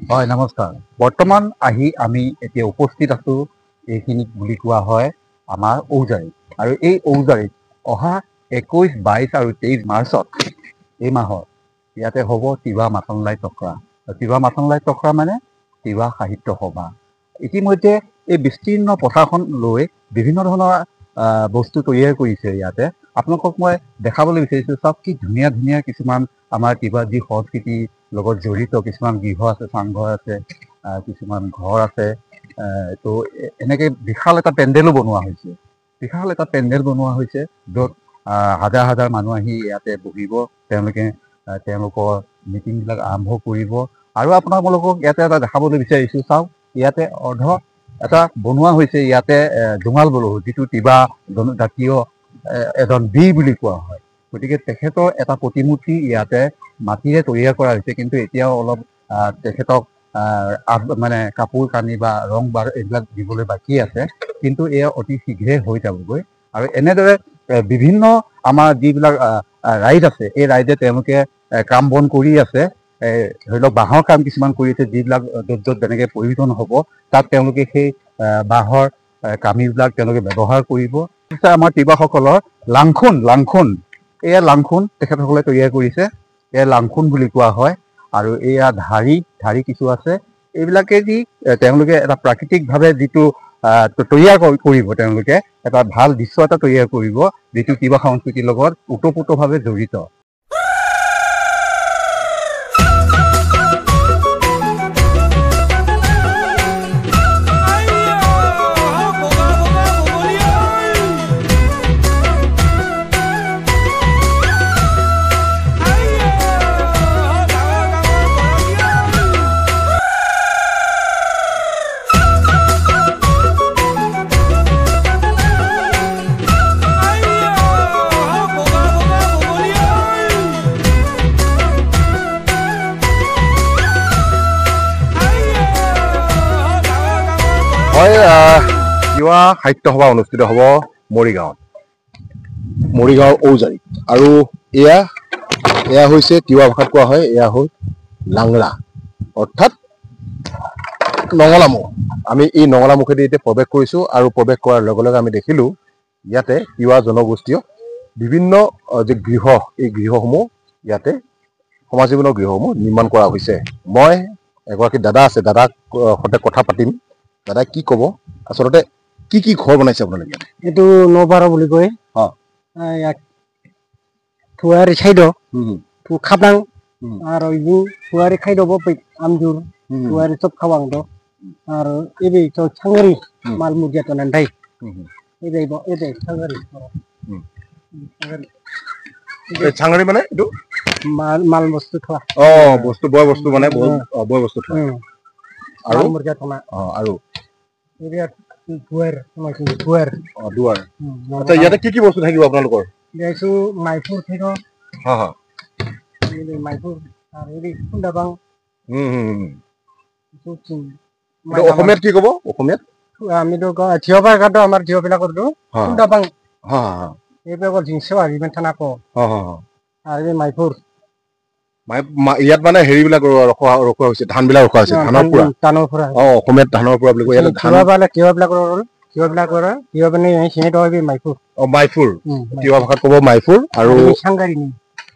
হয় নমস্কাৰ। বৰ্তমান আমি এতিয়া উপস্থিত আছো এইখিনিত বুলি কোৱা হয় আমাৰ ঔজাৰীত। আৰু এই ঔজাৰীত অহা 21, 22 আৰু 23 মাৰ্চত এই মাহৰ ইয়াতে হ'ব তিৱা মাথনলাই তখৰা। তিৱা মাথনলাই তখৰা মানে তিৱা সাহিত্য সভা। ইতিমধ্যে এই বিস্তীৰ্ণ পথাৰখন লৈ বিভিন্ন ধৰণৰ বস্তু তৈয়াৰ কৰিছে ইয়াতে। আপোনালোকক মই দেখাবলৈ বিচাৰিছোঁ, চাওক কি ধুনীয়া ধুনীয়া কিছুমান আমাৰ তিৱা যি সংস্কৃতিৰ লগত জড়িত কিছুমান গৃহ আছে, চাংঘৰ আছে, কিছুমান ঘৰ আছে। তো এনেকৈ বিশাল এটা পেণ্ডেলো বনোৱা হৈছে। বিশাল এটা পেণ্ডেল বনোৱা হৈছে য'ত হাজাৰ হাজাৰ মানুহ আহি ইয়াতে বহিব। তেওঁলোকৰ মিটিংবিলাক আৰম্ভ কৰিব। আৰু আপোনালোকক ইয়াতে এটা দেখাবলৈ বিচাৰিছোঁ, চাওক ইয়াতে এটা বনোৱা হৈছে ইয়াতে জোঙাল বৰহু, যিটো তিৱা জনজাতীয় এজন বীৰ বুলি কোৱা হয়। গতিকে তেখেতৰ এটা প্ৰতিমূৰ্তি ইয়াতে মাটিৰে তৈয়াৰ কৰা হৈছে, কিন্তু এতিয়াও অলপ তেখেতক মানে কাপোৰ কানি বা ৰং এইবিলাক দিবলৈ বাকী আছে, কিন্তু এয়া অতি শীঘ্ৰে হৈ যাবগৈ। আৰু এনেদৰে বিভিন্ন আমাৰ যিবিলাক ৰাইজ আছে, এই ৰাইজে তেওঁলোকে কাম বন কৰি আছে। ধৰি লওক বাঁহৰ কাম কিছুমান কৰি আছে, যিবিলাক য'ত য'ত যেনেকৈ প্ৰয়োজন হ'ব তাত তেওঁলোকে সেই বাঁহৰ কামিবিলাক তেওঁলোকে ব্যৱহাৰ কৰিব। আমাৰ তিৱাসকলৰ লাংখুন এয়া লাংখুন তেখেতসকলে তৈয়াৰ কৰিছে। এয়া লাংখুন বুলি কোৱা হয়। আৰু এয়া ঢাৰি কিছু আছে। এইবিলাকে দি তেওঁলোকে এটা প্ৰাকৃতিকভাৱে যিটো তৈয়াৰ কৰিব, তেওঁলোকে এটা ভাল দৃশ্য এটা তৈয়াৰ কৰিব, যিটো তিৱা সংস্কৃতিৰ লগত ওতঃপ্ৰোতভাৱে জড়িত। হয়, তিৱা সাহিত্য সভা অনুষ্ঠিত হ'ব মৰিগাঁৱৰ ঔজাৰীত। আৰু এয়া হৈছে তিৱা ভাষাত কোৱা হয়, এয়া হ'ল লাংৰা, অৰ্থাৎ নঙলামুখ। আমি এই নঙলামুখেদি এতিয়া প্ৰৱেশ কৰিছোঁ, আৰু প্ৰৱেশ কৰাৰ লগে লগে আমি দেখিলোঁ ইয়াতে তিৱা জনগোষ্ঠীয় বিভিন্ন যি গৃহ, এই গৃহসমূহ ইয়াতে সমাজ জীৱনৰ গৃহসমূহ নিৰ্মাণ কৰা হৈছে। মই এগৰাকী দাদা আছে, দাদাক সৈতে কথা পাতিম। দাদা কি ক'ব, আচলতে কি কি ঘৰ বনাইছে আপোনালোকে? এইটো নবাৰ বুলি কয়। ইয়াক থুৱাৰী চাইড খাবাং আৰু এইবোৰ থুৱাৰী খাই দিব আমজোৰ থুৱাৰী চব খাবাং দ আৰু এই চাঙাৰী মাল মুজিয়াটো নান্দাই এই চাঙাৰী চাঙাৰী মানে এইটো মাল বস্তু থোৱা বস্তু বয় বস্তু মানে বয় বস্তু থোৱা আৰু মুজিয়াটো না আৰু দুৱাৰ দুৱাৰ। আচ্ছা, ইয়াতে কি কি বস্তু থাকিব আপোনালোকৰ? এইটো মাইপুৰ থাকিব, মাইপুৰ আৰু এই খুন্দাবাং। অসমীয়াত কি ক'ব? অসমীয়াত আমিতো থিয়বাৰ গাঁতো আমাৰ থিয়বিলাকৰটো খুন্দাবাং, এইবিলাকৰ জিনিস ইমান থানা কওঁ। আৰু এই মাইপুৰ ইয়াত মানে হেৰিবিলাক ৰখোৱা হৈছে, ধানবিলাক ৰখোৱা হৈছে, ধানৰ পৰা। অসমীয়াত ধানৰ পৰা বুলি কয়। ইয়াত মাইপুৰ তিৱা ভাষাত ক'ব মাইপুৰ। আৰু চাংগাৰী।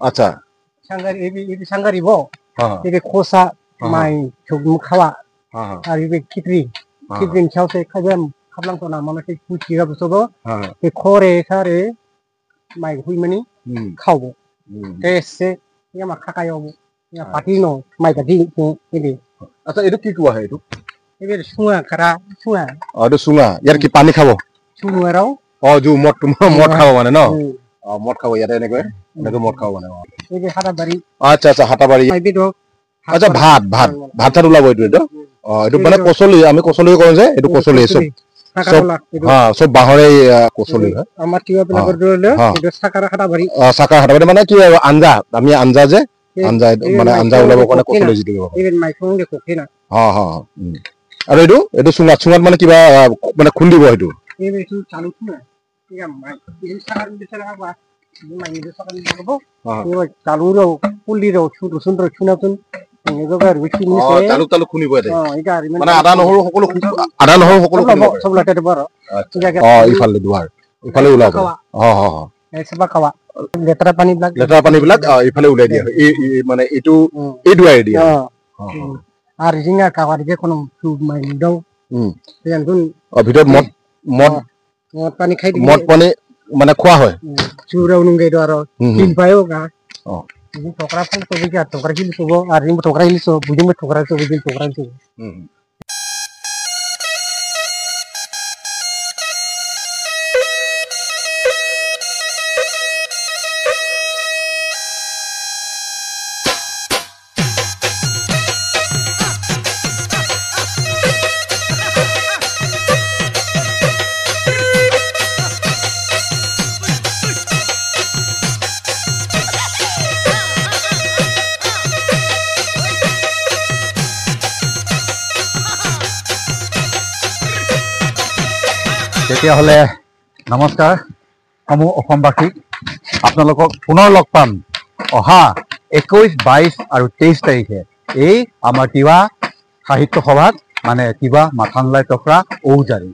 আচ্ছা, চাংগাৰী খোচা মাই খাওয়া আর এই খিচড়ি সাথে খাইবাম খাবলাম তো না মানে সেই কুচিরা বসব এই খরে সারে মাই হুই মানে খাবো এসে আমার খাকাই হবো পাটি ন মাই কাটি এনে। আচ্ছা, এইটো কি কোৱা হয়? এবার শুয়া খারা শুয়া এইটো চুঙা। ইয়াত কি পানী খাব? শুয়ারাও মদ খাব মানে ন? মদ খাব ইয়াতে এনেকৈ মদ খাব মানে। এই যে হাটাবাড়ি। আচ্ছা আচ্ছা, হাটাবাড়ি। আচ্ছা, ভাত চাত ওলাব এইটো। এইটো মানে কচলি, আমি কচলি কওঁ যে, এইটো কচলি চব বাঁহৰে কচলি হয়। আমাৰ তিৱাবিলাকৰ চাকাৰ হাটাবাড়ি মানে কি আৰু আঞ্জা, আমি আঞ্জা যে মানে আঞ্জা ওলাবৰ কাৰণে কচলি যিটো আৰু এইটো চুঙাত মানে কিবা মানে খুন্দিব সেইটো। জালুক তালুক খুন্দিব ইয়াতে এটা মানে আদা নহৰু সকলো খুন্দিব সব লাটেতে বৰ ইফালে দুৱাৰ ইফালে ওলাব চাবা খাৱা লেতেৰা পানীবিলাক ইফালে উলিয়াই দিয়া হয় মানে এইটো এই দুৱাৰে দিয়ে আৰ জিঙ্গা খাওয়াৰ যে কোনো মাইল দাও ভিতৰত মদ পানী খাই মদ পানী মানে খোৱা হয় চুৰা উনুঙ্গে তো আর তিন পায়ও গা ঠোকরা ফল তো বিকা ঠোকরা হিল সব আর রিম ঠোকরা হিল সব বুঝিম ঠোকরা সব বুঝিম ঠোকরা সব তেতিয়াহ'লে নমস্কাৰ সমূহ অসমবাসীক আপোনালোকক পুনৰ লগ পাম অহা 21, 22 আৰু 23 তাৰিখে এই আমাৰ তিৱা সাহিত্য সভাত মানে তিৱা মাথানলাই টকৰা ঔজাৰী